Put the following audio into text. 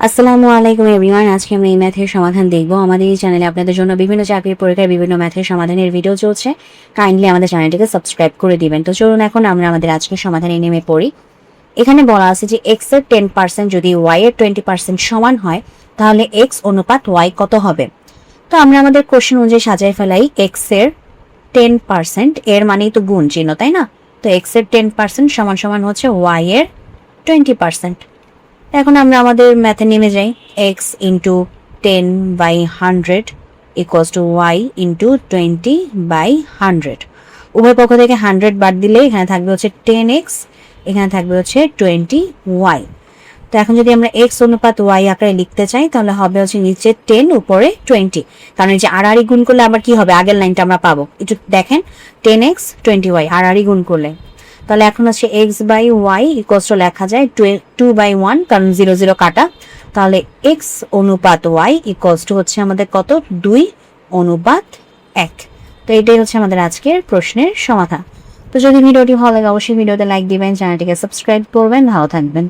আসসালামু আলাইকুম এভরিওয়ান। আজকে আমরা এই ম্যাথের সমাধান দেখব। আমাদের এই চ্যানেলে আপনাদের জন্য বিভিন্ন চাকরির পরীক্ষার বিভিন্ন ম্যাথের সমাধানের ভিডিও চলছে। কাইন্ডলি আমাদের চ্যানেলটিকে সাবস্ক্রাইব করে দিবেন। তো চলুন এখন আমরা আমাদের আজকের সমাধানে নেমে পড়ি। এখানে বলা আছে যে এক্স এর 10% যদি ওয়াই এর 20% সমান হয় তাহলে এক্স অনুপাত ওয়াই কত হবে। তো আমরা আমাদের কোশ্চেন অনুযায়ী সাজাই ফেলাই। এক্স এর 10% এর মানেই তো গুণ চিহ্ন, তাই না? তো এক্স এর 10% সমান সমান হচ্ছে ওয়াই এর 20%। এখন আমরা আমাদের ম্যাথে নেমে যাই। X into 10/100 equals to Y into 20/100। উভয় পক্ষ থেকে 100 বাদ দিলে এখানে থাকবে হচ্ছে 10x, এখানে থাকবে হচ্ছে 20y। তো এখন যদি আমরা এক্স অনুপাত ওয়াই আকারে লিখতে চাই তাহলে হবে হচ্ছে নিচে 10 উপরে 20, কারণ এই যে আড়াআড়ি গুণ করলে আবার কি হবে, আগের লাইনটা আমরা পাবো। একটু দেখেন, 10x 20y আড়াআড়ি গুণ করলে তাহলে এখন হচ্ছে X by Y equals to লেখা যায় 2/1, কারণ 0 0 কাটা। তাহলে এক্স অনুপাত ওয়াই ইকুয়ালস টু হচ্ছে আমাদের কত, 2/1। তো এটাই হচ্ছে আমাদের আজকের প্রশ্নের সমাধান। তো যদি ভিডিওটি ভালো লাগে অবশ্যই ভিডিওতে লাইক দিবেন, চ্যানেলটিকে সাবস্ক্রাইব করবেন। ভালো থাকবেন।